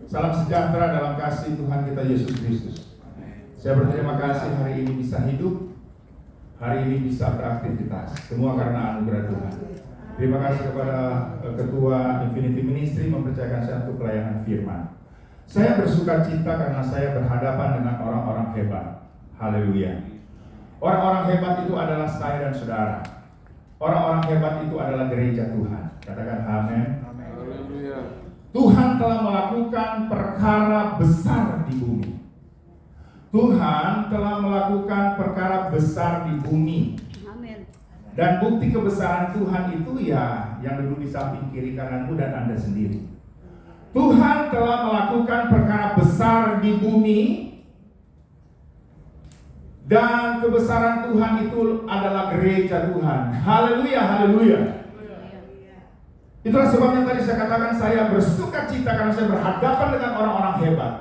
Salam sejahtera dalam kasih Tuhan kita Yesus Kristus. Saya berterima kasih hari ini bisa hidup, hari ini bisa beraktivitas. Semua karena anugerah Tuhan. Terima kasih kepada Ketua Infinity Ministry mempercayakan saya untuk pelayanan firman. Saya bersuka cita karena saya berhadapan dengan orang-orang hebat. Haleluya. Orang-orang hebat itu adalah saya dan saudara. Orang-orang hebat itu adalah gereja Tuhan. Katakan amin. Tuhan telah melakukan perkara besar di bumi. Tuhan telah melakukan perkara besar di bumi. Amin. Dan bukti kebesaran Tuhan itu ya yang duduk di samping kiri kananmu dan Anda sendiri. Tuhan telah melakukan perkara besar di bumi. Dan kebesaran Tuhan itu adalah gereja Tuhan. Haleluya, haleluya. Itulah sebabnya tadi saya katakan saya bersuka cita karena saya berhadapan dengan orang-orang hebat.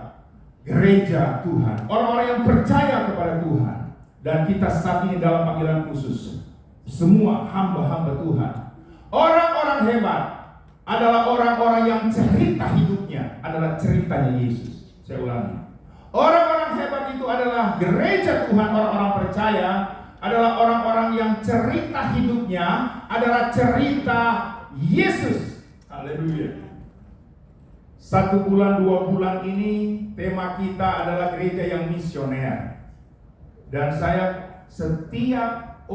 Gereja Tuhan, orang-orang yang percaya kepada Tuhan. Dan kita saat ini dalam panggilan khusus, semua hamba-hamba Tuhan. Orang-orang hebat adalah orang-orang yang cerita hidupnya adalah ceritanya Yesus. Saya ulangi. Orang-orang hebat itu adalah gereja Tuhan, orang-orang percaya adalah orang-orang yang cerita hidupnya adalah cerita Yesus. Haleluya. 1 bulan 2 bulan ini tema kita adalah gereja yang misioner. Dan saya setiap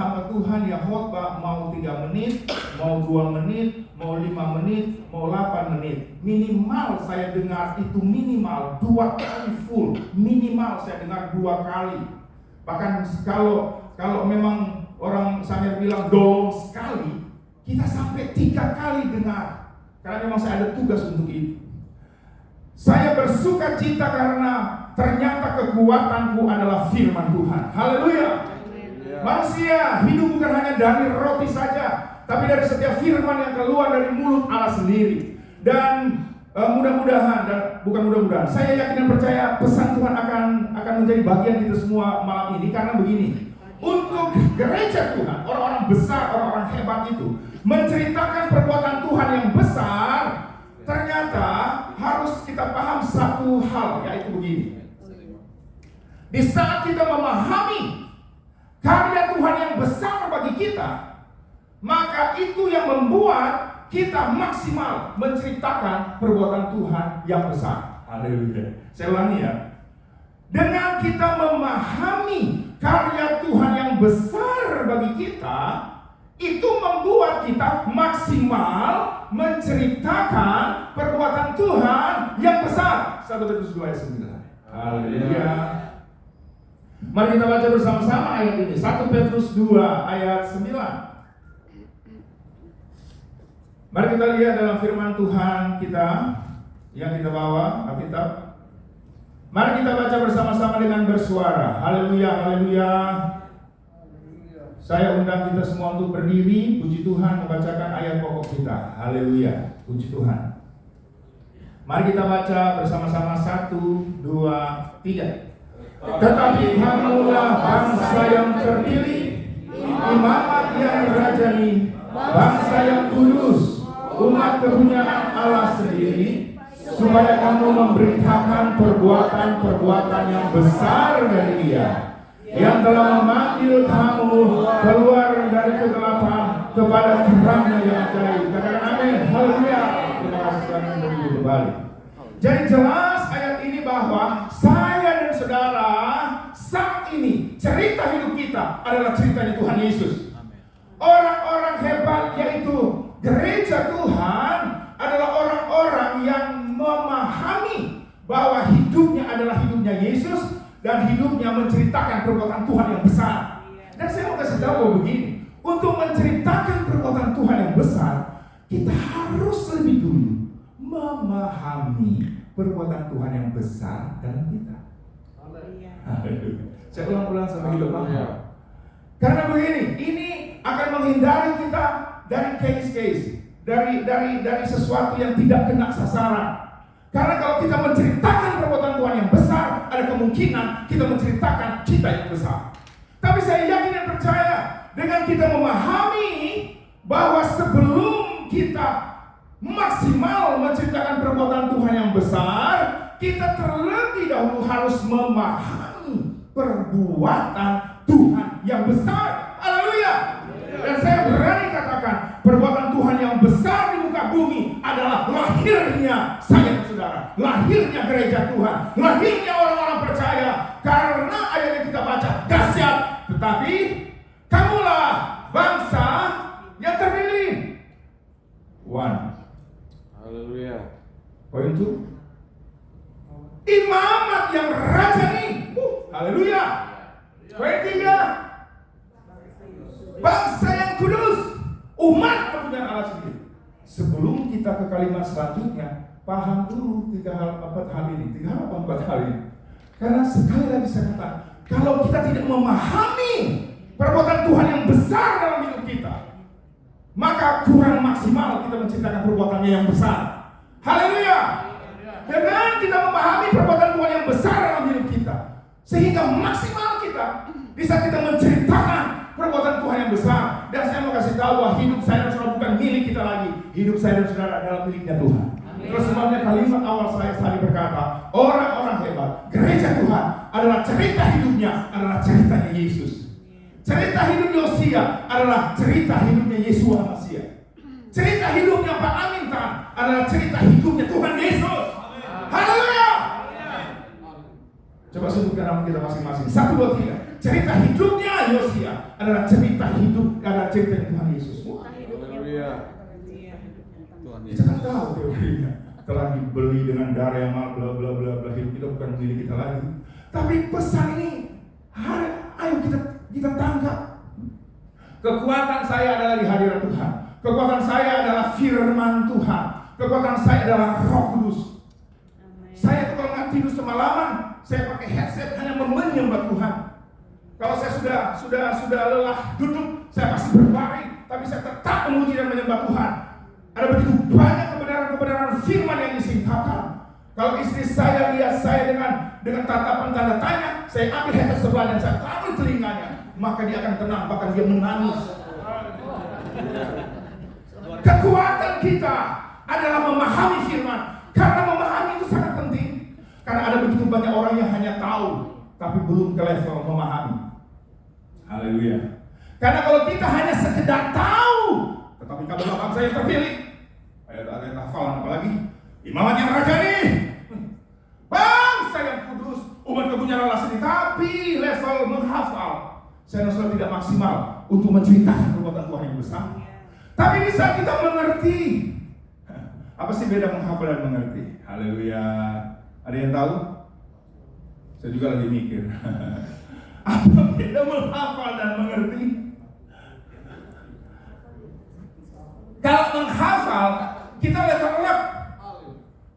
hamba Tuhan yang khotbah mau 3 menit, mau 2 menit, mau 5 menit, mau 8 menit, minimal saya dengar itu minimal 2 kali full. Minimal saya dengar 2 kali. Bahkan kalau memang orang Sanger bilang dolong sekali, kita sampai 3 kali dengar. Karena memang saya ada tugas untuk itu. Saya bersuka cita karena ternyata kekuatanku adalah firman Tuhan. Haleluya. Manusia hidup bukan hanya dari roti saja, tapi dari setiap firman yang keluar dari mulut Allah sendiri. Dan mudah-mudahan, dan bukan mudah-mudahan, saya yakin dan percaya pesan Tuhan akan menjadi bagian kita semua malam ini. Karena begini, untuk gereja Tuhan, orang-orang besar, orang-orang hebat itu menceritakan perbuatan Tuhan yang besar, ternyata harus kita paham satu hal, yaitu begini. Di saat kita memahami karya Tuhan yang besar bagi kita, maka itu yang membuat kita maksimal menceritakan perbuatan Tuhan yang besar. Haleluya. Saya ulangi ya. Dengan kita memahami karya Tuhan yang besar bagi kita, itu membuat kita maksimal menceritakan perbuatan Tuhan yang besar. 1 Petrus 2 ayat 9. Haleluya. Mari kita baca bersama-sama ayat ini. 1 Petrus 2 ayat 9. Mari kita lihat dalam firman Tuhan kita yang kita bawa, Alkitab. Mari kita baca bersama-sama dengan bersuara. Haleluya, haleluya. Saya undang kita semua untuk berdiri, puji Tuhan, membacakan ayat pokok kita. Haleluya, puji Tuhan. Mari kita baca bersama-sama 1, 2, 3. Tetapi kamulah bangsa yang terpilih, imamat yang rajani, bangsa yang kudus, umat kepunyaan Allah sendiri, supaya kamu memberitakan perbuatan-perbuatan yang besar dari Dia, yang telah memanggil kamu keluar dari kegelapan kepada terangnya yang ajaib. Katakan amin. Haleluya. Terima kasih kami berdiri kembali. Jadi jelas ayat ini bahwa saya dan saudara saat ini cerita hidup kita adalah ceritanya Tuhan Yesus. Orang-orang hebat yaitu gereja Tuhan adalah orang-orang yang memahami bahwa hidupnya adalah hidupnya Yesus dan hidupnya menceritakan perbuatan Tuhan yang besar. Dan saya mau kasih tahu begini, untuk menceritakan perbuatan Tuhan yang besar, kita harus lebih dulu memahami perbuatan Tuhan yang besar dalam kita. Saya ulang-ulang sampai hidup lama. Karena begini, ini akan menghindari kita dari case-case, dari sesuatu yang tidak kena sasaran. Karena kalau kita menceritakan perbuatan Tuhan yang besar, ada kemungkinan kita menceritakan kita yang besar. Tapi saya yakin dan percaya, dengan kita memahami bahwa sebelum kita maksimal menceritakan perbuatan Tuhan yang kita terlebih dahulu harus memahami perbuatan Tuhan yang besar. Haleluya. Dan saya berani katakan, perbuatan Tuhan yang besar di muka bumi adalah lahirnya saya dan saudara, lahirnya gereja Tuhan, lahirnya orang-orang percaya. Karena ayat yang kita baca dahsyat, tetapi kamulah bangsa yang terpilih. One. Haleluya. Poin 2. Imamat yang rajani. Haleluya. Poin 3. Bangsa yang kudus, umat kepunyaan Allah sendiri. Sebelum kita ke kalimat selanjutnya, paham dulu 3 hal 4 hal ini, 3 hal 4 hal ini. Karena sekali lagi saya katakan, kalau kita tidak memahami perbuatan Tuhan yang besar dalam hidup kita, maka kurang maksimal kita menceritakan perbuatannya yang besar. Haleluya. Dengan kita memahami perbuatan Tuhan yang besar dalam hidup kita, sehingga maksimal kita bisa kita menceritakan perbuatan Tuhan yang besar. Dan saya mau kasih tahu bahwa hidup saya dan saudara bukan milik kita lagi. Hidup saya dan saudara adalah miliknya Tuhan. Terus sebabnya kalimat awal saya tadi berkata, orang-orang hebat, gereja Tuhan adalah cerita hidupnya, adalah ceritanya Yesus. Cerita hidup Yosia adalah cerita hidupnya Yesus Masih. Cerita hidupnya Pak Amintan adalah cerita hidupnya Tuhan Yesus. Haleluya. Coba sebutkan nama kita masing-masing. 1, 2, 3. Cerita hidupnya Yosia adalah cerita hidup, adalah cerita Tuhan Yesus. Haleluya. Kita kan tahu teorinya. Telah dibeli dengan darah yang mahal, bla bla bla bla. Hidup kita bukan milik kita lagi. Tapi pesan ini, ayo kita tangkap. Kekuatan saya adalah di hadirat Tuhan. Kekuatan saya adalah firman Tuhan. Kekuatan saya adalah Roh Kudus. Saya tuh kalau nggak tidur semalaman, saya pakai headset hanya menyembah Tuhan. Kalau saya sudah lelah duduk, saya pasti berbaring, tapi saya tetap memuji dan menyembah Tuhan. Ada begitu banyak kebenaran firman yang disingkapkan. Kalau istri saya lihat saya dengan tatapan tanda tanya, saya ambil headset sebelah dan saya taruh telinganya, maka dia akan tenang, bahkan dia menangis. Kekuatan kita adalah memahami firman. Karena memahami itu sangat penting. Karena ada begitu banyak orang yang hanya tahu, tapi belum ke level memahami. Haleluya. Karena kalau kita hanya sekedar tahu, tetapi kamulah bangsa yang terpilih, ayat hafalan apalagi, imamat yang rajani, bangsa yang kudus, umat kepunyaan Allah sendiri, tapi level menghafal, saya rasa tidak maksimal untuk menceritakan perbuatan Tuhan yang besar. Tapi bisa kita mengerti. Apa sih beda menghafal dan mengerti? Haleluya. Ada yang tahu? Saya juga lagi mikir. Apa beda menghafal dan mengerti? Kalau menghafal, kita level-level.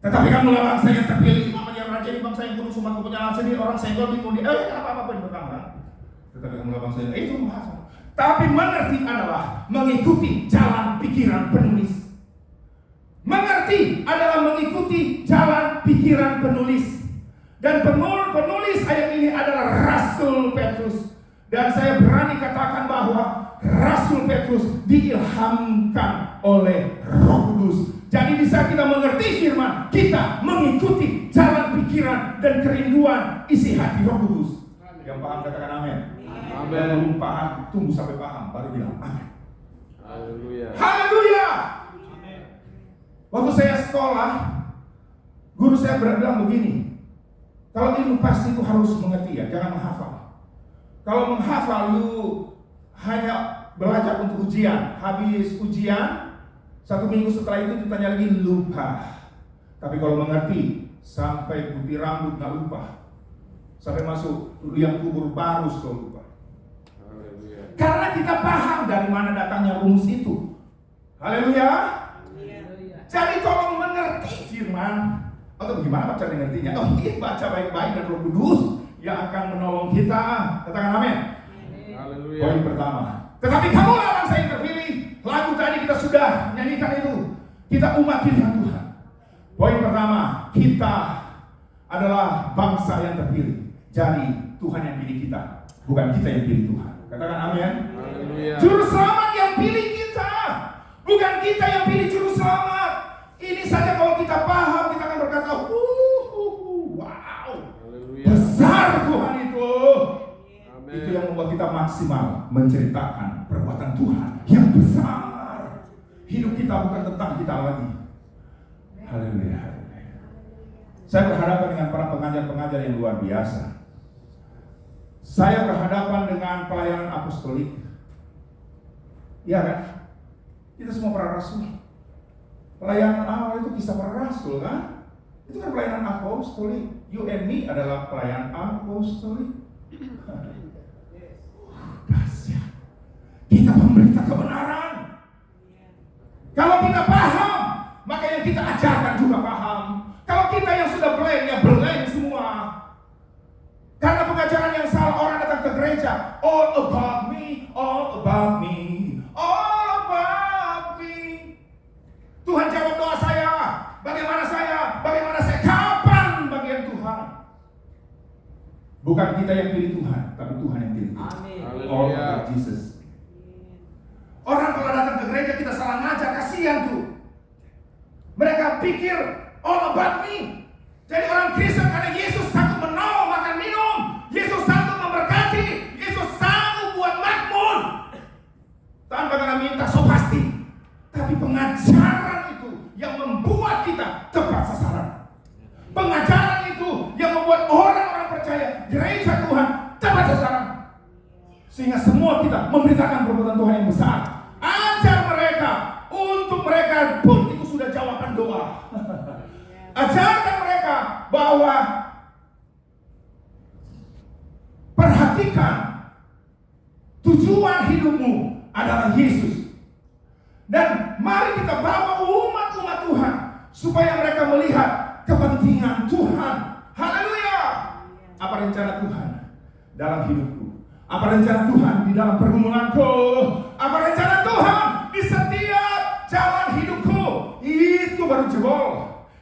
Tetapi kamulah bangsa yang terpilih, imamat yang rajani, bangsa yang kudus, umat kepunyaan Allah sendiri, orang senggol bingung apa-apa yang berkata. Tetapi kamulah bangsa yang itu menghafal. Tapi mengerti adalah mengikuti jalan pikiran penulis. Mengerti adalah mengikuti jalan pikiran penulis. Dan penulis ayat ini adalah Rasul Petrus. Dan saya berani katakan bahwa Rasul Petrus diilhamkan oleh Roh Kudus. Jadi bisa kita mengerti firman, kita mengikuti jalan pikiran dan kerinduan isi hati Roh Kudus. Yang paham katakan amin. Amin. Yang belum paham, tunggu sampai paham baru bilang amin. Haleluya. Haleluya. Waktu saya sekolah, guru saya bilang begini, kalau ilmu pasti itu harus mengerti ya, jangan menghafal. Kalau menghafal lu hanya belajar untuk ujian, habis ujian 1 minggu setelah itu ditanya lagi lupa. Tapi kalau mengerti sampai putih rambut nggak lupa, sampai masuk liang kubur baru suka lupa. Karena kita paham dari mana datangnya rumus itu. Haleluya. Jadi tolong mengerti firman. Atau bagaimana cara mengertinya? Oh iya, baca baik-baik dan Roh Kudus yang akan menolong kita. Katakan amin. Haleluya. Poin pertama. Tetapi kamulah bangsa yang terpilih. Lagu tadi kita sudah nyanyikan itu. Kita umat pilihan Tuhan. Poin pertama, kita adalah bangsa yang terpilih. Jadi Tuhan yang pilih kita, bukan kita yang pilih Tuhan. Katakan amin. Haleluya. Juru selamat yang pilih kita, bukan kita yang pilih juru selamat. Ini saja kalau kita paham, kita akan berkata, maksimal menceritakan perbuatan Tuhan yang besar. Hidup kita bukan tentang kita lagi. Haleluya. Saya berhadapan dengan para pengajar-pengajar yang luar biasa. Saya berhadapan dengan pelayanan apostolik. Iya kan? Kita semua para rasul. Pelayanan awal itu kisah para rasul kan? Itu kan pelayanan apostolik. You and me adalah pelayanan apostolik. Dahsyat. Kita memberita kebenaran. Kalau kita paham, maka yang kita ajarkan juga paham. Kalau kita yang sudah blank, ya blank semua. Karena pengajaran yang salah, orang datang ke gereja, all about me, all about me, all about me. Tuhan jawab doa saya. Bagaimana saya? Bagaimana saya? Kapan bagian Tuhan? Bukan kita yang pilih Tuhan, tapi Tuhan yang pilih kita. All about Jesus. Orang kalau datang ke gereja kita salah ngajar, kasihan tuh. Mereka pikir all about me. Jadi orang Kristen karena Yesus sanggup menolong makan minum, Yesus sanggup memberkati, Yesus sanggup buat makmur tanpa kena minta, so pasti. Tapi pengajaran itu yang membuat kita tepat sasaran. Pengajaran itu yang membuat orang-orang percaya gereja Tuhan tepat sasaran. Sehingga semua kita memberitakan perbuatan Tuhan yang besar. Ajar mereka, untuk mereka pun itu sudah jawaban doa. Ajarkan mereka bahwa perhatikan tujuan hidupmu adalah Yesus. Dan mari kita bawa umat-umat Tuhan supaya mereka melihat kepentingan Tuhan. Haleluya. Apa rencana Tuhan dalam hidupku? Apa rencana Tuhan di dalam pergumulanku? Apa rencana Tuhan di setiap jalan hidupku? Itu baru jebol.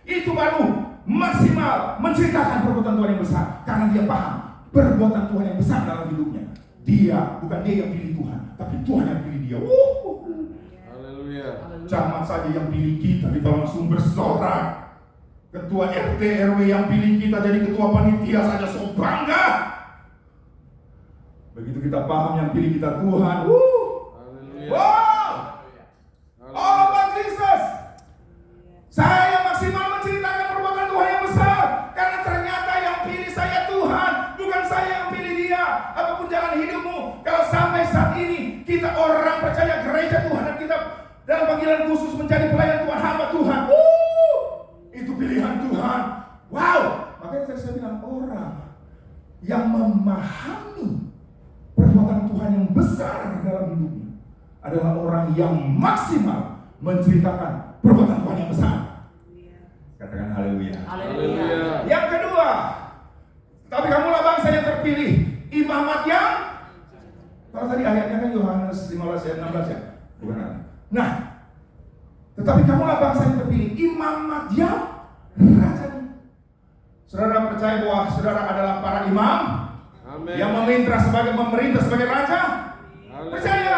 Itu baru maksimal menceritakan perbuatan Tuhan yang besar. Karena dia paham perbuatan Tuhan yang besar dalam hidupnya. Bukan dia yang pilih Tuhan, tapi Tuhan yang pilih dia. Haleluya. Camat saja yang pilih kita, kita langsung bersorak. Ketua RT RW yang pilih kita jadi ketua panitia saja so bangga. Begitu kita paham yang pilih kita Tuhan. Wow. All about Jesus. Saya maksimal menceritakan perbuatan Tuhan yang besar. Karena ternyata yang pilih saya Tuhan, bukan saya yang pilih dia. Apapun jalan hidupmu, kalau sampai saat ini kita orang percaya gereja Tuhan dan kita dalam panggilan khusus menjadi pelayan Tuhan, hamba Tuhan, itu pilihan Tuhan. Wow. Makanya saya bilang orang yang memahami perbuatan Tuhan yang besar dalam hidupnya adalah orang yang maksimal menceritakan perbuatan Tuhan yang besar. Katakan haleluya. Haleluya. Yang kedua, tapi kamulah bangsa yang terpilih, imamat yang, kalau tadi ayatnya kan Yohanes 15 ayat 16 ya, bukan ada. Nah, tetapi kamulah bangsa yang terpilih, imamat yang rajani. Saudara percaya bahwa saudara adalah para imam? Amen. Yang memerintah sebagai raja? Amen. Percaya?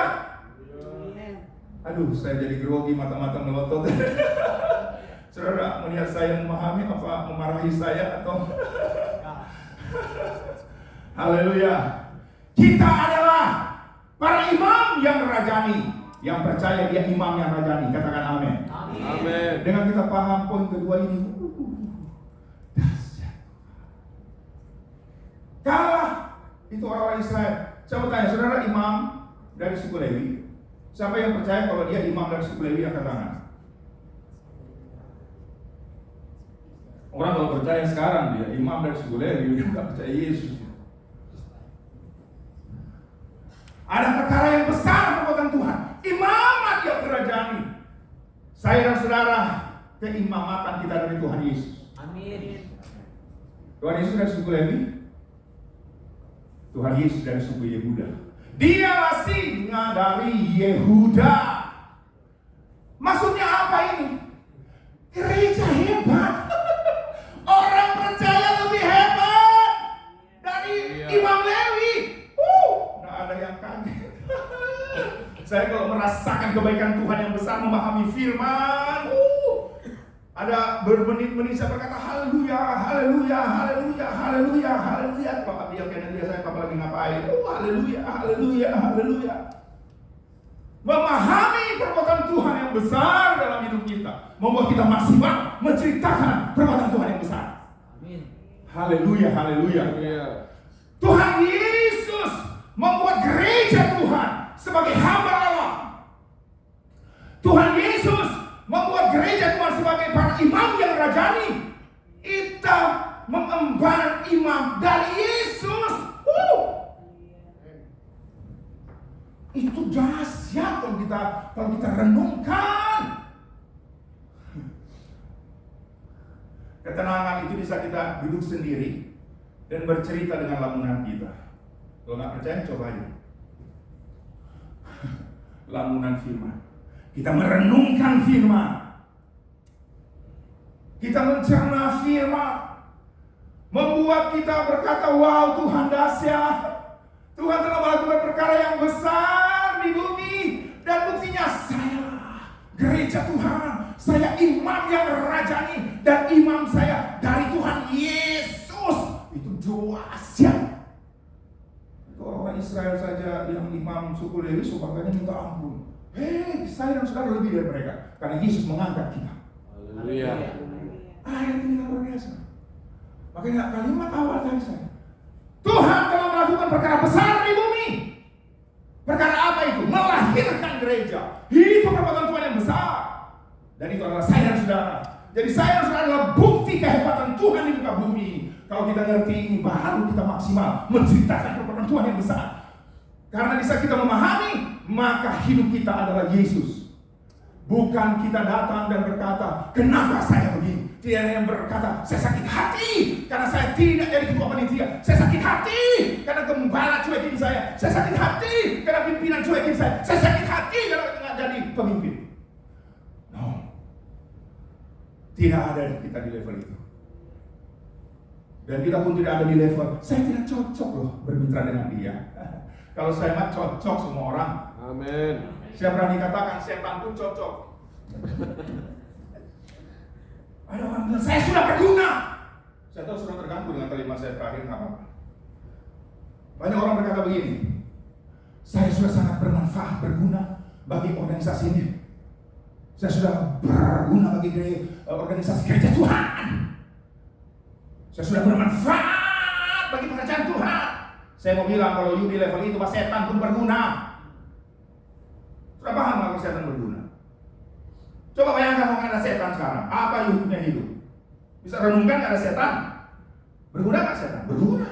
Aduh, saya jadi grogi, mata-mata melotot. Saudara melihat saya memahami apa memarahi saya atau? Haleluya. Kita adalah para imam yang rajani, yang percaya dia imam yang rajani. Katakan amin. Amin. Dengan kita paham poin kedua ini, kalah itu orang-orang Israel. Saya mau tanya, saudara imam dari suku Lewi, siapa yang percaya kalau dia imam dari suku Lewi angkat tangan? Orang kalau percaya sekarang dia imam dari suku Lewi, dia nggak percaya Yesus. Ada perkara yang besar perbuatan Tuhan, imamat yang kerajaan. Saya dan saudara keimamatan kita dari Tuhan Yesus. Amin. Tuhan Yesus dari suku Lewi, Tuhan Yesus dari suku Yehuda. Dialah singa dari Yehuda. Maksudnya apa ini? Gereja hebat. Orang percaya lebih hebat dari Imam Lewi. Nggak ada yang kaget. Saya kalau merasakan kebaikan Tuhan yang besar, memahami firman, ada bermenit-menit saya berkata haleluya, haleluya, haleluya, haleluya, haleluya. Bapak dia kayak dia saya Bapak lagi ngapain? Oh haleluya, haleluya, haleluya. Memahami perbuatan Tuhan yang besar dalam hidup kita membuat kita maksimal menceritakan perbuatan Tuhan yang besar. Amin. Haleluya, haleluya. Tuhan Yesus membuat gereja Tuhan sebagai hamba Allah. Tuhan Yesus membuat gereja Tuhan sebagai para imam yang rajani. Kita mengemban imam dari Yesus. Itu dahsyat kalau kita renungkan. Ketenangan itu bisa kita duduk sendiri dan bercerita dengan lamunan kita. Kalau nggak percaya, coba aja. Lamunan firman. Kita merenungkan firman. Kita mencerna firman. Membuat kita berkata, wow Tuhan dahsyat. Tuhan telah melakukan perkara yang besar di bumi. Dan buktinya saya gereja Tuhan. Saya imam yang rajani. Dan imam saya dari Tuhan Yesus. Itu dahsyat. Orang Israel saja yang imam suku Lewi makanya minta ampun. Saya dan saudara lebih dari mereka karena Yesus mengangkat kita. Haleluya. Ayat ini luar biasa. Makanya kalimat awal tadi saya, Tuhan telah melakukan perkara besar di bumi. Perkara apa itu? Melahirkan gereja. Itu perbuatan Tuhan yang besar. Dan itu adalah saya dan saudara. Jadi saya dan saudara adalah bukti kehebatan Tuhan di muka bumi. Kalau kita ngerti ini, baru kita maksimal menceritakan perbuatan Tuhan yang besar. Karena di saat kita memahami, maka hidup kita adalah Yesus. Bukan kita datang dan berkata, kenapa saya begini? Tidak ada yang berkata, saya sakit hati karena saya tidak jadi ketua panitia. Saya sakit hati karena gembala cuekin saya. Saya sakit hati karena pimpinan cuekin saya. Saya sakit hati karena tidak jadi pemimpin. No. Tidak ada kita di level itu. Dan kita pun tidak ada di level, saya tidak cocok loh bermitra dengan dia. Kalau saya mah cocok semua orang. Amin. Saya berani katakan setan pun cocok. Ada orang bilang, saya sudah berguna. Saya tahu sudah terganggu dengan kalimat saya terakhir, nggak apa-apa. Banyak orang berkata begini, saya sudah sangat bermanfaat, berguna bagi organisasi ini. Saya sudah berguna bagi organisasi gereja Tuhan. Saya sudah bermanfaat bagi pekerjaan Tuhan. Saya mau bilang kalau you di level itu, Pak, setan pun berguna. Sudah paham kalau setan berguna? Coba bayangkan kalau ada setan sekarang, apa hidupnya hidup? Bisa renungkan ada setan? Berguna nggak setan? Berguna.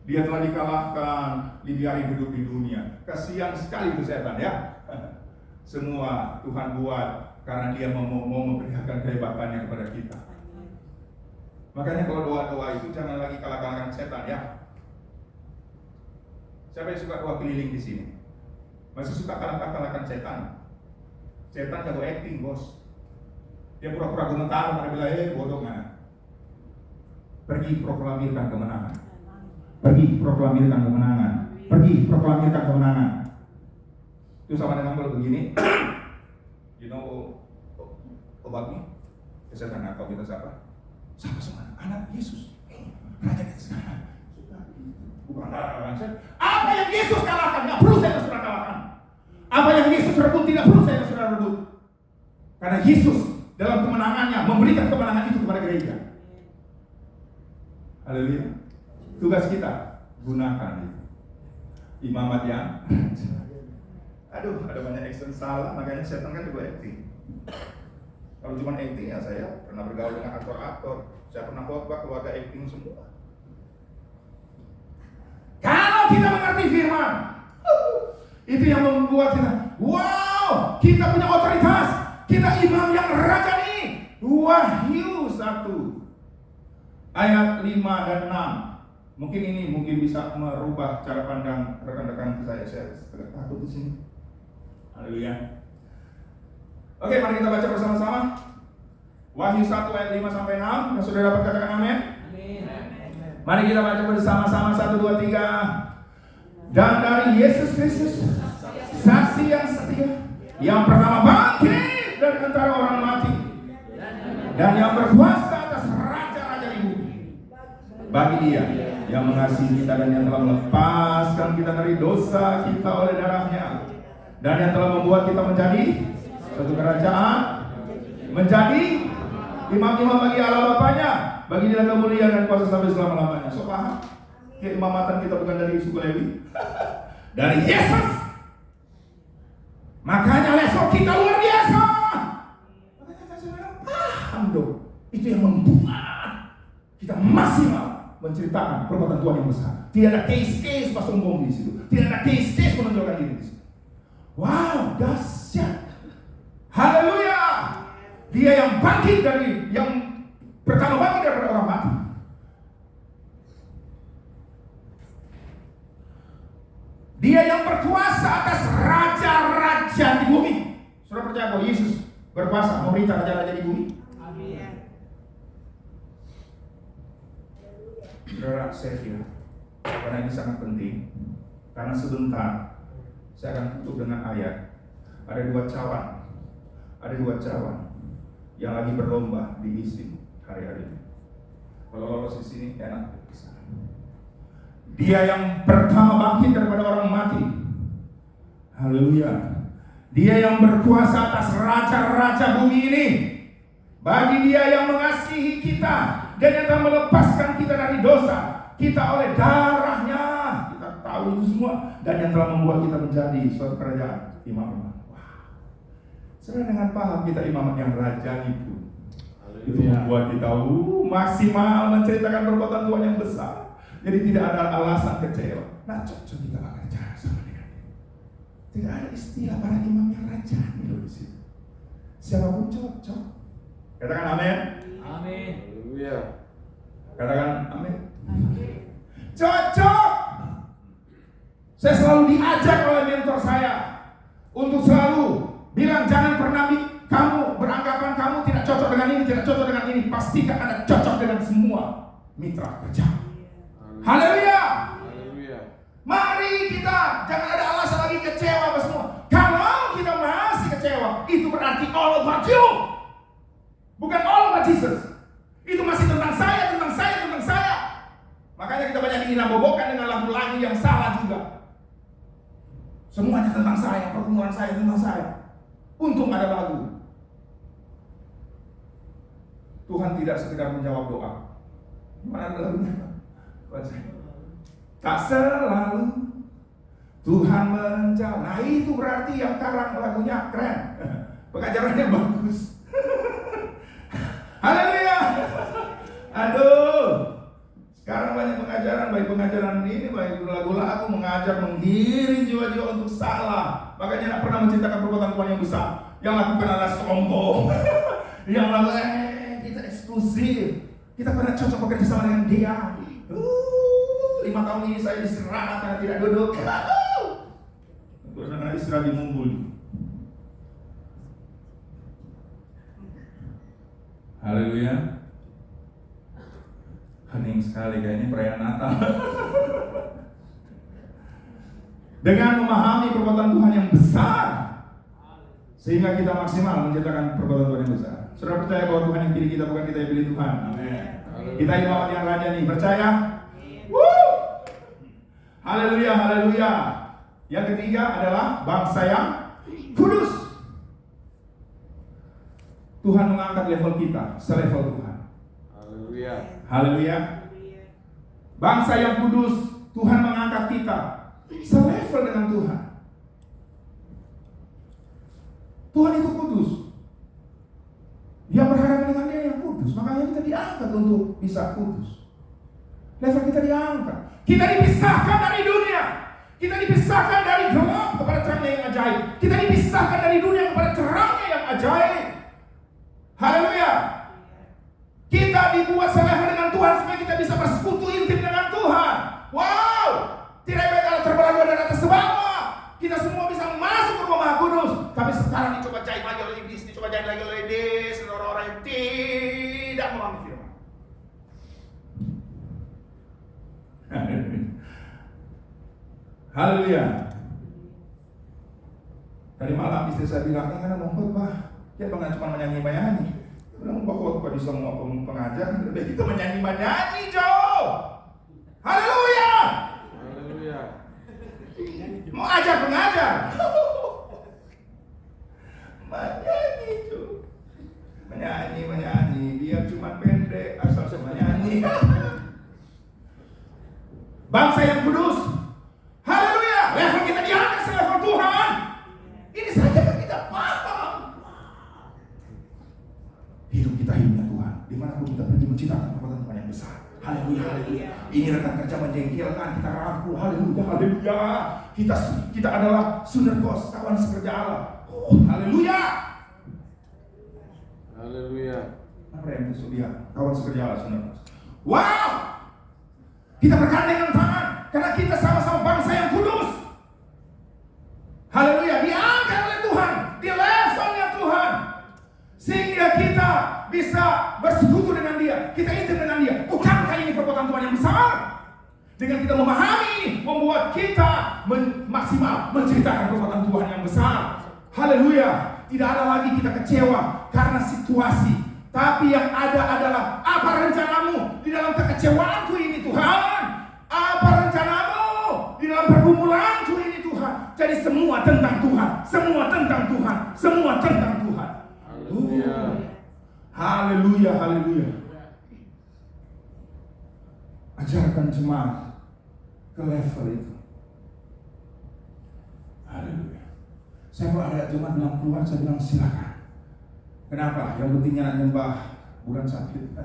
Dia telah dikalahkan, dibiarkan hidup di dunia. Kasihan sekali itu setan ya. Semua Tuhan buat karena dia mau memperlihatkan kehebatannya kepada kita. Makanya kalau doa-doa itu jangan lagi kalah-kalahkan setan ya. Siapa yang suka doa keliling di sini? Masih suka kalah-kalahkan setan? Setan jago acting, bos. Dia pura-pura gemetar, pada bilang, bodoh mana? Pergi proklamirkan kemenangan. Pergi proklamirkan kemenangan. Pergi proklamirkan kemenangan. Itu sama dengan kalau begini. You know obatnya? Setan nggak tahu kita siapa? Siapa semua? Anak Yesus. Raja di sana. Bukan kalahkan. Apa yang Yesus kalahkan? Nggak perlu saya sudah kalahkan. Apa yang Yesus rebut tidak perlu saya sudah rebut. Karena Yesus dalam kemenangannya memberikan kemenangan itu kepada gereja. Haleluya. Tugas kita gunakan itu. Imamat yang ada banyak action salah, makanya setan kan juga acting. Kalau cuma acting ya saya pernah bergaul dengan aktor-aktor. Saya pernah khotbah keluarga acting semua. Kalau kita mengerti firman, itu yang membuat kita, wow, kita punya otoritas. Kita imam yang rajani. Wahyu 1 ayat 5 dan 6. Mungkin ini bisa merubah cara pandang rekan-rekan saya agak takut di sini. Haleluya. Oke, mari kita baca bersama-sama. Wahyu 1 ayat 5 sampai 6. Yang sudah dapat katakan amin? Amin. Mari kita baca bersama-sama 1, 2, 3. Dan dari Yesus Kristus, saksi yang setia, yang pertama bangkit dari antara orang mati, dan yang berkuasa atas raja-raja di bumi. Bagi Dia yang mengasihi kita dan yang telah melepaskan kita dari dosa kita oleh darahnya, dan yang telah membuat kita menjadi suatu kerajaan, menjadi imam-imam bagi Allah Bapanya. Bagi Dia kemuliaan dan kuasa sampai selama-lamanya. So paham? Keimamatan kita bukan dari suku Lewi, dari Yesus. Makanya level kita luar biasa. Makanya saudara paham dong. Itu yang membuat kita maksimal menceritakan perbuatan Tuhan yang besar. Tidak ada case-case pas sombong di situ. Tidak ada case-case menonjolkan diri di situ. Wow, dahsyat. Haleluya. Dia yang bangkit dari, yang pertama bangkit daripada orang mati. Dia yang berkuasa atas raja-raja di bumi. Saudara percaya bahwa Yesus berkuasa memerintah raja-raja di bumi? Amin. Saudara, saya kira karena ini sangat penting, karena sebentar saya akan tutup dengan ayat. Ada dua cawan yang lagi berlomba di isi hari-hari ini. Kalau lolos di sini enak. Dia yang pertama bangkit daripada orang mati. Haleluya. Dia yang berkuasa atas raja-raja bumi ini. Bagi Dia yang mengasihi kita dan yang telah melepaskan kita dari dosa kita oleh darahnya. Kita tahu itu semua. Dan yang telah membuat kita menjadi suatu kerajaan, imam-imam. Saudara, dengan paham kita imam yang raja itu membuat kita maksimal menceritakan perbuatan Tuhan yang besar. Jadi tidak ada alasan kecewa. Nah, cocok kita akan bicara sama dia. Tidak ada istilah para imam yang raja loh di situ. Siapapun cocok. Katakan amin. Amin. Haleluya. Katakan amin. Cocok. Saya selalu diajak oleh mentor saya untuk selalu bilang jangan pernah kamu beranggapan kamu tidak cocok dengan ini, tidak cocok dengan ini. Pastikan Anda cocok dengan semua mitra kerja. Haleluya. Mari kita jangan ada alasan lagi kecewa apa semua. Kalau kita masih kecewa, itu berarti all about you. Bukan all about Jesus. Itu masih tentang saya. Makanya kita banyak dinabobokan dengan lagu-lagu yang salah juga. Semuanya tentang saya, pertemuan saya tentang saya. Untung ada lagu. Tuhan tidak sekedar menjawab doa. Mana ada lagunya? Tak selalu Tuhan menjawab. Nah itu berarti yang karang lagunya keren. Pengajarannya bagus. Haleluya. Aduh. Sekarang banyak pengajaran, baik pengajaran ini, baik lagu-lagu mengajar menggiring jiwa-jiwa untuk salah. Makanya tidak pernah menceritakan perbuatan Tuhan yang besar. Yang lakukan adalah sombong. Yang lakukan kita eksklusif. Kita pernah cocok bekerja sama dengan dia. 5 tahun ini saya istirahat karena tidak duduk. Terus karena istirahat di Munggul. Haleluya. Hening sekali kayaknya perayaan Natal. Dengan memahami perbuatan Tuhan yang besar, sehingga kita maksimal menceritakan perbuatan Tuhan yang besar. Saudara percaya bahwa Tuhan yang pilih kita, bukan kita yang pilih Tuhan. Amin. Kita imam yang raja nih, percaya? Haleluya, haleluya. Yang ketiga adalah bangsa yang kudus. Tuhan mengangkat level kita selevel Tuhan. Haleluya. Haleluya. Bangsa yang kudus, Tuhan mengangkat kita selevel dengan Tuhan. Tuhan itu kudus. Dia berhadapan dengan Dia yang kudus, makanya kita diangkat untuk bisa kudus. Level kita diangkat. Kita dipisahkan dari dunia. Kita dipisahkan dari gelap kepada terangnya yang ajaib. Kita dipisahkan dari dunia kepada terangnya yang ajaib. Haleluya. Kita dibuat selevel dengan Tuhan supaya kita bisa bersekutu intim dengan Tuhan. Wow. Tidak baik kalau terbelah dua dari atas ke bawah. Kita semua bisa masuk ke rumah Maha Kudus. Tapi sekarang dicoba jahit lagi oleh iblis, dicoba jahit lagi oleh iblis, orang-orang yang tidak memahami firman. Haleluya. Tadi malam istri saya bilang, karena mau khotbah, dia bukan cuma menyanyi-nyanyi. Bilang bahwa pada semua pengajar, lebih kita menyanyi Joe. Haleluya. Haleluya. Mau ajar pengajar. Menyanyi Joe. Menyanyi, biar cuma pendek asal saya menyanyi. Bangsa yang kudus. Haleluya. Level kita di atas level Tuhan. Ini saja yang kita paham. Hidup kita hidupnya Tuhan. Dimanapun kita pergi menciptakan perbuatan Tuhan yang besar. Haleluya, haleluya. Ini rekan kerja menjengkelkan, kita rangkul. Haleluya, haleluya. Kita adalah sunergos, kawan sekerja Allah. Oh, haleluya. Haleluya. Apa yang itu dia? Kawan sekerja Allah, sunergos. Wow. Kita bergandengan tangan karena kita sama-sama bangsa yang kudus. Haleluya, diangkat oleh Tuhan di levelnya Tuhan, sehingga kita bisa bersekutu dengan Dia, kita intim dengan Dia. Bukankah ini perbuatan Tuhan yang besar? Dengan kita memahami ini, membuat kita maksimal menceritakan perbuatan Tuhan yang besar. Haleluya, tidak ada lagi kita kecewa karena situasi, tapi yang ada adalah apa rencanamu di dalam kekecewaanku ini Tuhan. Apa rencanamu di dalam pergumulanku ini Tuhan. Jadi semua tentang Tuhan, semua tentang Tuhan, semua tentang Tuhan. Haleluya. Haleluya, haleluya. Ajarkan jemaat ke level itu. Haleluya. Saya kalau ada jemaat bilang keluar, saya bilang silakan. Kenapa? Yang pentingnya nak nyembah bukan sakit.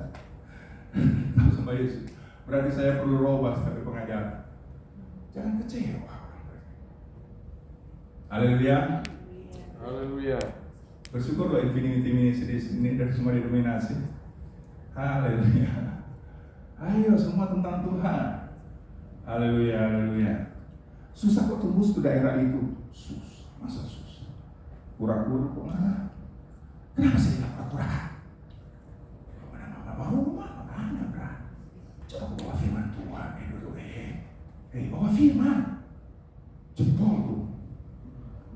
Tahu sama Yesus. Berarti saya perlu robah sebagai pengajar. Jangan kecewa. Haleluya. Haleluya. Bersyukur loh Infinity Ministry ini dari semua denominasi. Haleluya. Ayo semua tentang Tuhan. Haleluya, haleluya. Susah kok tembus ke daerah itu. Susah, masa susah. Pura-pura kok mana? Kenapa saya tidak pura-pura? Mana bawa rumah, makanya berat. Coba bawa firman Tuhan dulu. Bawa firman. Jempol tuh.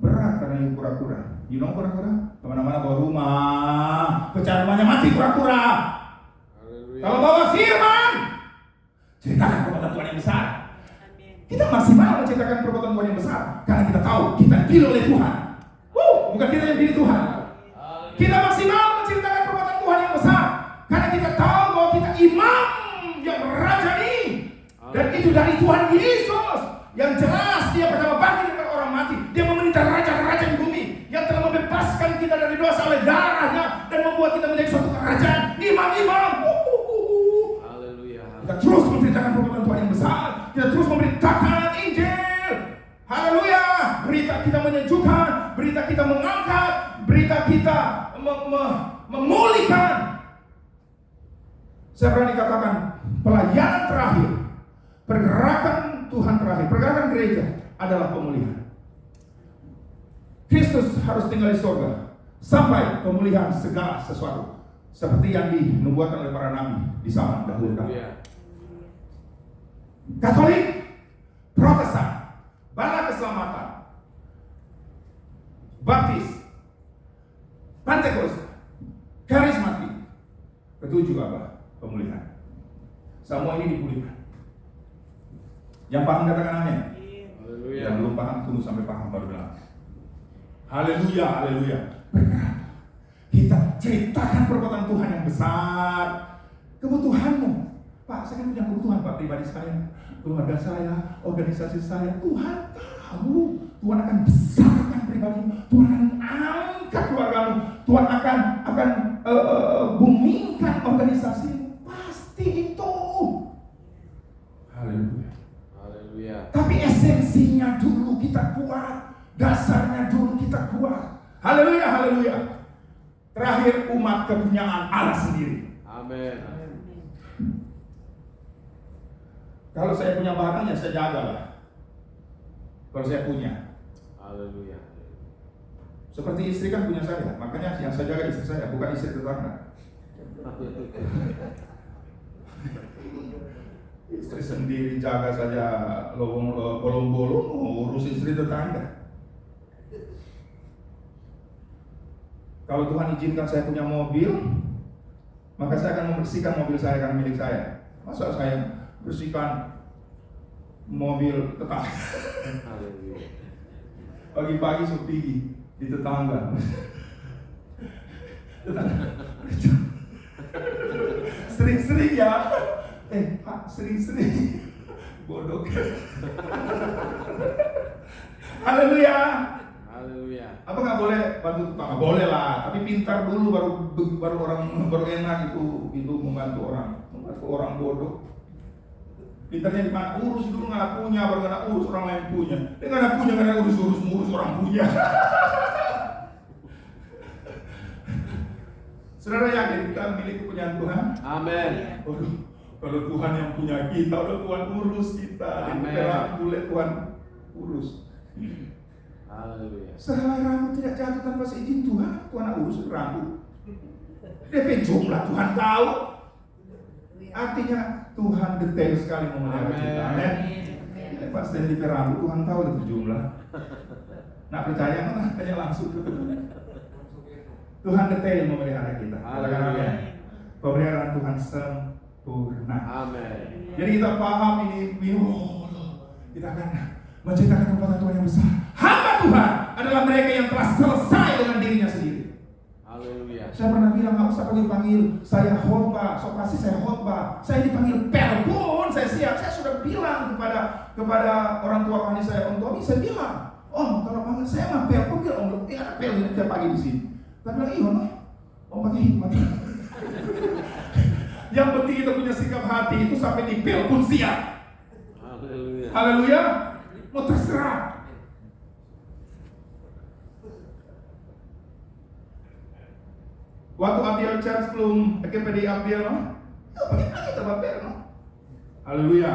Berat karena yang pura-pura. You know pura-pura? Kemana-mana bawa rumah, pecah rumahnya mati pura-pura. Kalau bawa firman, ceritakan perbuatan Tuhan yang besar. Kita maksimal menceritakan perbuatan Tuhan yang besar karena kita tahu kita dipilih oleh Tuhan. Bukan kita yang pilih Tuhan. Kita maksimal menceritakan perbuatan Tuhan yang besar karena kita tahu bahwa kita imam yang merajani, dan itu dari Tuhan Yesus yang jelas Dia pertama bangkit dari orang mati. Dia memerintah raja-raja di bumi yang telah membebaskan kita dari dosa oleh darahnya dan membuat kita menjadi suatu kerajaan imam-imam. Kita terus memberitakan perbuatan Tuhan yang besar. Kita terus memberitakan Injil. Haleluya. Berita kita menyejukkan, berita kita mengangkat, berita kita memulihkan. Saya berani katakan pelayanan terakhir, pergerakan Tuhan terakhir, pergerakan gereja adalah pemulihan. Kristus harus tinggal di surga sampai pemulihan segala sesuatu, seperti yang dinubuatkan oleh para nabi di zaman dahulu. Katolik, Protestan, Bala Keselamatan, Baptis, Pentakosta, Karismatik, ketujuh apa? Pemulihan. Semua ini dipulihkan. Yang paham katakan amin. Yang belum paham tunggu sampai paham baru bilang. Haleluya, haleluya. Bergerak. Kita ceritakan perbuatan Tuhan yang besar. Kebutuhanmu. Pak, saya kan punya kebutuhan Pak, pribadi saya, keluarga saya, organisasi saya. Tuhan tahu. Tuhan akan besarkan pribadimu. Tuhan akan angkat keluargamu. Tuhan akan bumingkan organisasimu. Pasti itu. Haleluya. Haleluya. Tapi esensinya dulu kita kuat. Dasarnya dulu kita kuat. Haleluya, haleluya. Terakhir umat kepunyaan Allah sendiri. Amin. Kalau saya punya barang ya saya jaga lah. Kalau saya punya. Haleluya. Seperti istri kan punya saya. Makanya yang saya jaga istri saya, bukan istri tetangga. Istri sendiri jaga saja bolong-bolong, urus istri tetangga. Kalau Tuhan izinkan saya punya mobil, maka saya akan membersihkan mobil saya karena milik saya. Masa saya bersihkan mobil tetangga? Haleluya. Pagi-pagi sepi di tetangga. Sering-sering ya. Pak, sering-sering. Bodoh. Haleluya. Haleluya. Apa nggak boleh bantu tetangga? Boleh lah, tapi pintar dulu baru orang enak itu membantu orang bodoh. Pintarnya di mana? Urus dulu nggak punya, baru nggak urus orang lain punya. Dia nggak punya karena urus orang punya. Saudara yakin kita milik kepunyaan Tuhan? Amin. Waduh, kalau Tuhan yang punya kita, udah Tuhan urus kita. Amin. Boleh Tuhan urus. Haleluya. Sehelai rambut tidak jatuh tanpa seizin Tuhan. Tuhan urus rambut. DP jumlah Tuhan tahu. Artinya Tuhan detail sekali memelihara kita. Amin. Pas dari DP rambut Tuhan tahu itu jumlah. Nak percaya mana? Tanya langsung ke Tuhan. Tuhan detail memelihara kita. Katakan amin. Pemeliharaan Tuhan sempurna. Amin. Jadi kita paham ini, kita akan menceritakan kekuatan Tuhan yang besar. Hamba Tuhan adalah mereka yang telah selesai dengan dirinya sendiri. Haleluya. Saya pernah bilang nggak usah panggil saya khotbah, so pasti saya khotbah. Saya dipanggil pel pun saya siap. Saya sudah bilang kepada orang tua kami saya, Om Tommy, saya bilang, Om kalau panggil saya mah pel pun bilang Om, ada pel tiap pagi di sini. Tapi bilang iya Om pakai hikmat. Yang penting kita punya sikap hati itu sampai di pel pun siap. Haleluya. Haleluya. Mau terserah. Waktu Abiel Church belum PKPD Abiel, bagaimana kita Abiel? Haleluya.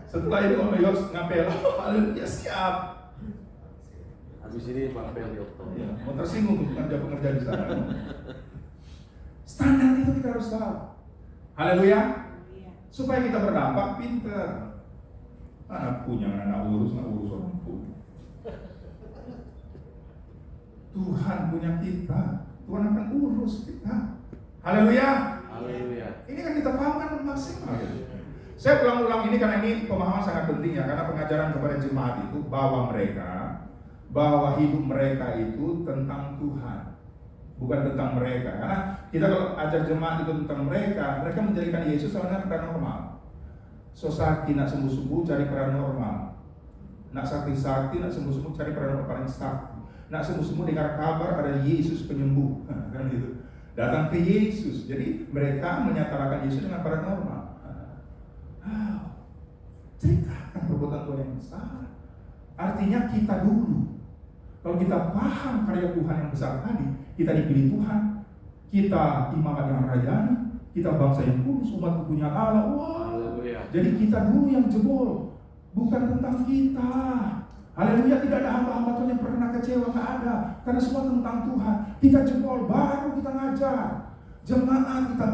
Setelah itu Om Yos ngapel, haleluya siap. Habis ini Pak Ben Ya, mau tersinggung pekerja di sana. Standar itu kita harus tahu. Haleluya. Supaya kita berdampak pinter. Anak punya, anak urus orang punya. Tuhan punya kita, Tuhan akan urus kita. Haleluya. Haleluya. Ini kan kita paham kan maksimal. Saya ulang-ulang ini karena ini pemahaman sangat penting ya, karena pengajaran kepada jemaat itu bahwa hidup mereka itu tentang Tuhan, bukan tentang mereka. Karena kita kalau ajar jemaat itu tentang mereka menjadikan Yesus sama dengan paranormal. So sakti nak sembuh-sembuh cari paranormal, nak sakti-sakti nak sembuh-sembuh cari paranormal paling sakti, nak sembuh-sembuh dengar kabar ada Yesus penyembuh, kan gitu. Datang ke Yesus. Jadi mereka menyatakan Yesus dengan paranormal. Ceritakan perbuatan Tuhan yang besar. Artinya kita dulu, kalau kita paham karya Tuhan yang besar tadi, kita dipilih Tuhan, kita imamat yang rajani, kita bangsa yang kudus, umat punya Allah. Wah, jadi kita dulu yang jebol, bukan tentang kita. Haleluya, tidak ada hamba-hamba Tuhan yang pernah kecewa, nggak ada, karena semua tentang Tuhan. Kita jebol, baru kita ngajar. Jemaat kita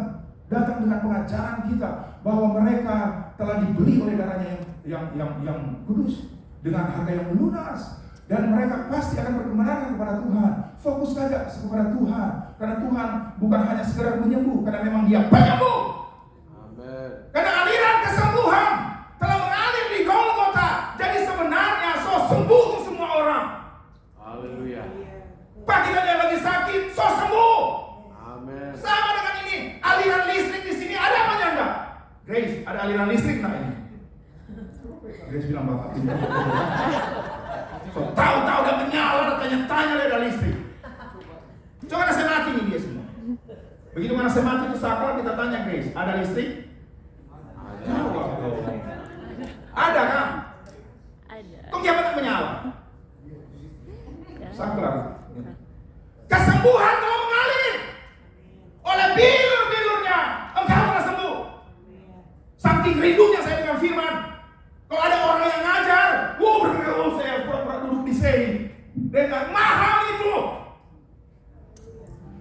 datang dengan pengajaran kita bahwa mereka telah dibeli oleh darahnya yang kudus dengan harga yang lunas, dan mereka pasti akan berkemenangan kepada Tuhan. Fokus saja kepada Tuhan, karena Tuhan bukan hanya sekedar menyembuh, karena memang Dia penyembuh. Amin. Karena aliran kesembuhan telah mengalir di Golgota. Jadi sebenarnya sembuh untuk semua orang. Haleluya. Pak, kita yang lagi sakit, sembuh. Amin. Sama dengan ini, aliran listrik di sini ada apa enggak? Grace, ada aliran listrik enggak ini? Grace bilang Bapak pintar. So, tahu-tahu udah menyala, udah tanya-tanya ada listrik. Coba ada semati nih dia semua. Begitu mana semati itu sakral, kita tanya Grace, ada listrik? Jawab dong. Ada kan? Ada. Kok dia benar menyala? Sakral. Kesembuhan telah mengalir oleh bilur-bilurnya. Engkau telah sembuh. Saking rindunya saya dengan firman. Kalau ada orang yang ngajar, saya pura-pura duduk di sini. Dengan mahal itu.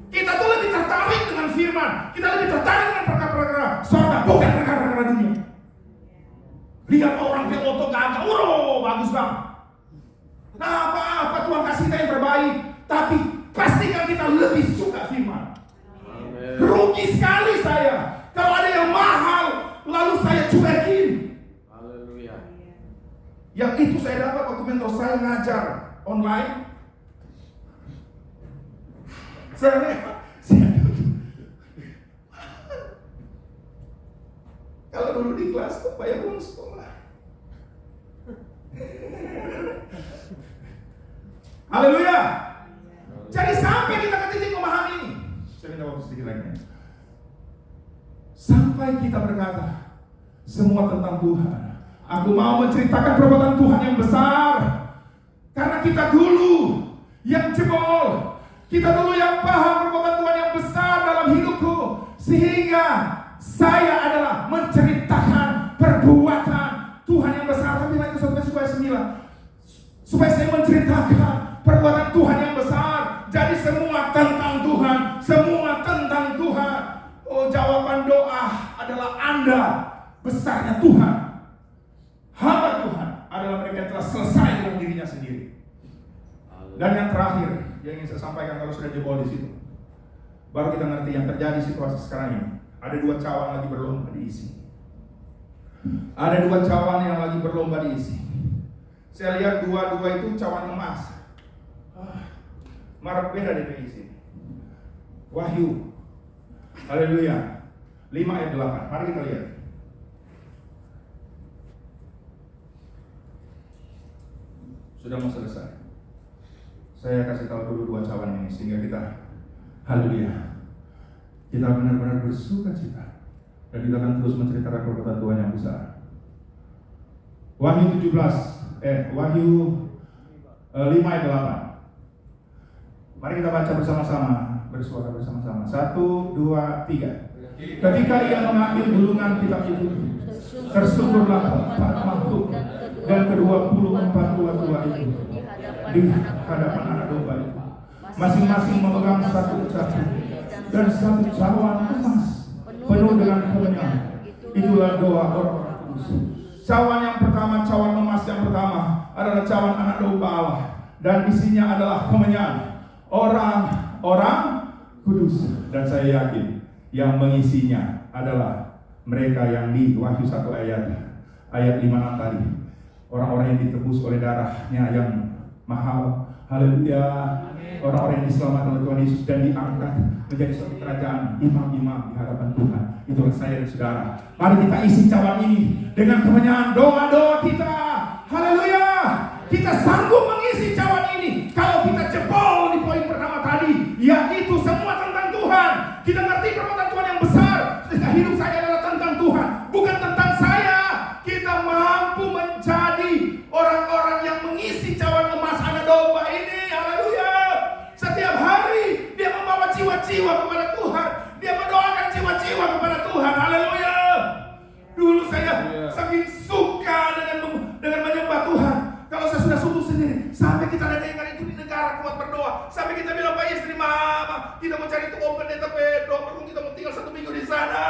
Kita tuh lebih tertarik dengan firman. Kita lebih tertarik dengan perkara-perkara surga, bukan perkara-perkara dunia. Lihat orang foto gagah, bagus bang. Nah apa Tuhan kasih kita yang terbaik. Tapi pastikan kita lebih suka firman. Amin. Rugi sekali saya kalau ada yang mahal lalu saya cuekin. Haleluya. Yang itu saya dapat waktu mentor saya ngajar online. Kalau dulu di kelas kok bayar uang sekolah. Haleluya. Jadi sampai kita ke titik memahami ini. Saya minta waktu sedikit lagi. Sampai kita berkata semua tentang Tuhan. Aku mau menceritakan perbuatan Tuhan yang besar. Karena kita dulu yang jebol. Kita dulu yang paham perbuatan Tuhan yang besar dalam hidupku. Sehingga saya adalah menceritakan perbuatan Tuhan yang besar. Tapi lagi supaya 9. Supaya saya menceritakan perbuatan Tuhan yang besar. Jadi semua tentang Tuhan. Semua tentang Tuhan. Oh, jawaban doa adalah Anda besarnya Tuhan. Hamba Tuhan adalah mereka yang telah selesai dengan dirinya sendiri. Dan yang terakhir yang ingin saya sampaikan kalau sudah jebol di situ, baru kita ngerti yang terjadi situasi sekarang ini. Ada 2 cawan lagi berlomba diisi. Ada 2 cawan yang lagi berlomba diisi. Saya lihat 2 itu cawan emas. Marah beda diisi. Wahyu. Haleluya. 5 ayat 8. Mari kita lihat. Sudah mau selesai. Saya kasih tahu dulu 2 cawan ini sehingga kita haleluya. Kita benar-benar bersuka cita dan kita akan terus menceritakan perbuatan Tuhan yang besar. Wahyu 5 ayat 8. Mari kita baca bersama-sama, bersuara bersama-sama. 1, 2, 3. Ketika ia mengambil gulungan kitab itu, tersungkurlah 4 makhluk dan ke-24 tua-tua itu di hadapan anak domba itu. Masing-masing memegang 1 cawan dan 1 cawan emas penuh dengan kemenyan. Itulah doa orang-orang kudus. Cawan yang pertama, cawan emas yang pertama adalah cawan anak domba Allah dan isinya adalah kemenyan orang-orang kudus. Dan saya yakin yang mengisinya adalah mereka yang di Wahyu 1 ayat 5 tadi. Orang-orang yang ditebus oleh darahnya yang mahal. Haleluya. Orang-orang yang diselamatkan oleh Tuhan Yesus dan diangkat menjadi suatu kerajaan imam-imam di hadapan Tuhan. Itulah saya dan saudara. Mari kita isi cawan ini dengan kemenyan doa-doa kita. Haleluya. Kita sanggup mengisi cawan ini kalau kita jebol di poin pertama tadi, yaitu semua tentang Tuhan. Kita ngerti perbuatan Tuhan yang besar. Hidup saya adalah tentang Tuhan, bukan tentang saya. Kita mampu menjadi orang-orang yang mengisi cawan emas anak domba ini. Haleluya. Setiap hari dia membawa jiwa-jiwa kepada Tuhan. Dia mendoakan jiwa-jiwa kepada Tuhan. Haleluya. Dulu saya saking suka dengan menyembah Tuhan. Kalau saya sudah suntuk sendiri, sampai kita dengarkan itu di negara kuat berdoa, sampai kita bilang Pak istri, mama, kita mau cari tukang pendeta pedong, kita mau tinggal 1 minggu di sana.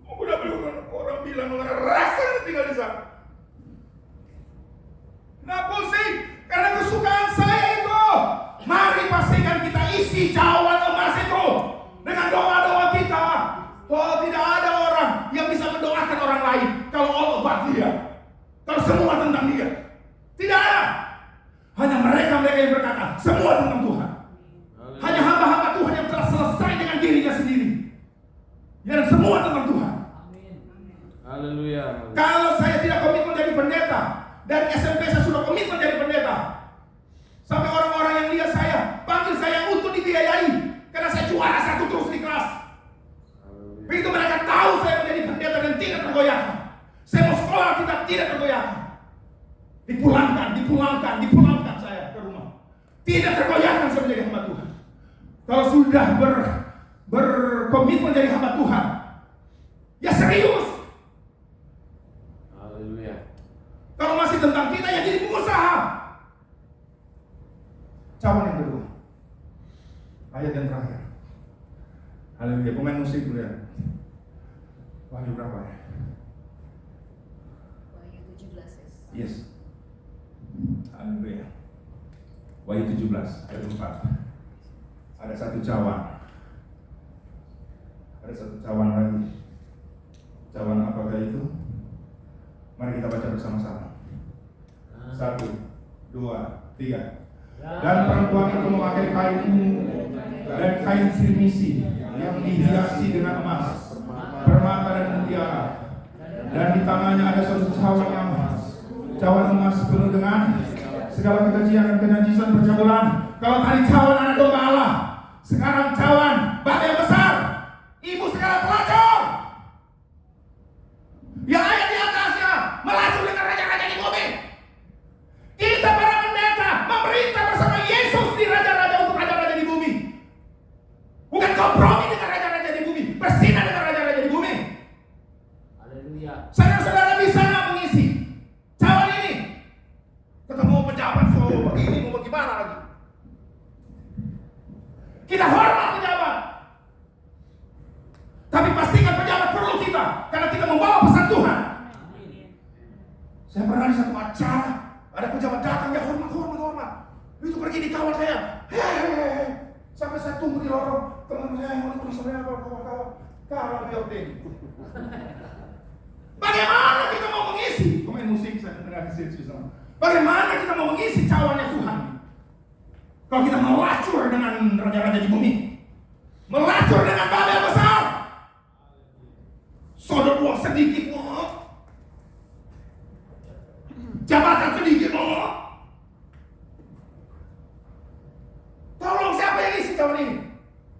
Udah belum orang bilang rasa tinggal di sana. Nah pusing, karena kesukaan saya itu. Mari pastikan kita isi cawan emas itu dengan doa-doa kita. Oh, tidak ada orang yang bisa mendoakan orang lain kalau Allah buat dia. Kalau semua tentang dia. Tidak ada. Hanya mereka yang berkata semua tentang Tuhan. Hanya hamba-hamba Tuhan yang telah selesai dengan dirinya sendiri. Yang semua tentang Tuhan. Haleluya. Kalau saya tidak komitmen jadi pendeta, dari SMP saya sudah komitmen jadi pendeta. Sampai orang-orang yang lihat saya, panggil saya untuk dibiayai karena saya juara 1 terus di kelas. Begitu mereka tahu saya menjadi pendeta dan tidak tergoyahkan. Saya mau sekolah, kita tidak tergoyahkan. Dipulangkan saya ke rumah. Tidak tergoyahkan saya menjadi hamba Tuhan. Kalau sudah berkomitmen jadi hamba Tuhan, ya serius. Haleluya. Kalau masih tentang kita, ya jadi pengusaha. Cawan yang kedua, ayat yang terakhir. Haleluya. Pemain musik dulu ya. Wahyu berapa ya? Wahyu 17 ya. Yes. Haleluya. Wahyu 17 ayat 4. Ada satu cawan. Ada satu cawan lagi. Cawan apakah itu? Mari kita baca bersama-sama. 1, 2, 3. Dan perempuan itu memakai kain ungu dan kain sirmisi yang dihiasi dengan emas, permata dan mutiara. Dan di tangannya ada satu cawan emas penuh dengan segala kekejian dan kenajisan percabulan. Kalau tadi cawan anak domba Allah, sekarang cawan Babel besar, ibu segala pelacur. Yang ayat di atasnya melacur dengan raja-raja di bumi. Kita para pendeta memerintah bersama Yesus di raja-raja untuk raja-raja di bumi. Bukan kompromi dengan raja-raja di bumi, bersinar dengan raja-raja di bumi. Haleluya. Saudara-saudara bisa nggak mengisi cawan ini? Ketemu pejabat begini mau bagaimana lagi? Kita hormat pejabat, tapi pastikan pejabat perlu kita karena kita membawa pesan Tuhan. Saya pernah di satu acara ada pejabat datang, ya hormat. Itu pergi dikawal saya. Hehehe. Sampai saya tunggu di lorong. Teman saya yang mau saya kawan BOT. Bagaimana kita mau mengisi? Pemain musik saya dengar di sini sama. Bagaimana kita mau mengisi cawannya Tuhan? Kalau kita melacur dengan raja-raja di bumi, melacur dengan Babel besar, sodok uang sedikit mau, jabatan sedikit mau. Tolong siapa yang isi cawan ini?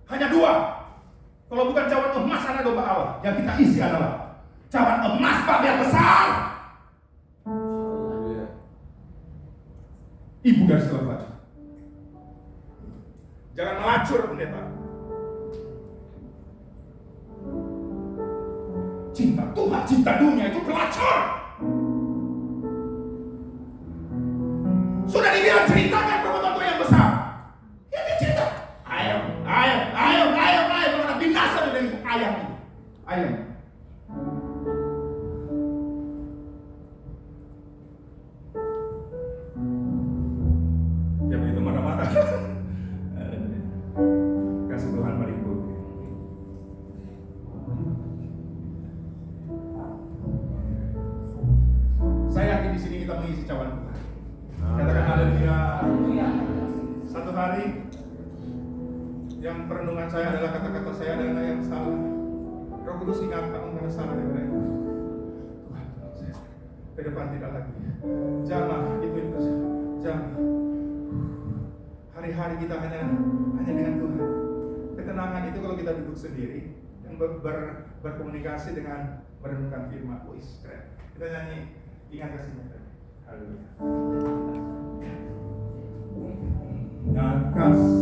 Hanya 2. Kalau bukan cawan emas anak domba Allah, yang kita isi adalah cawan emas Babel besar. Ibu dari segala pelacur. Jangan melacur pendeta. Cinta Tuhan, cinta dunia itu pelacur. Sudah dibilang ceritakan perbuatan Tuhan yang besar. Ini cinta. Ayam. Karena binasa dari itu ayam. Ya begitu marah-marah. Kasih Tuhan berikut. Saya yakin di sini kita mengisi cawan Tuhan. Katakan haleluya. Satu hari yang perenungan saya adalah kata-kata saya adalah yang salah. Roh Kudus ingatkan mana salah daripada itu. Tuhan, saya ke depan tidak lagi. Jangan itu jangan. Hari-hari kita hanya dengan Tuhan. Ketenangan itu kalau kita duduk sendiri dan berkomunikasi dengan merenungkan firman. Wis, keren. Kita nyanyi ingat kasihnya. Haleluya. Dan kasih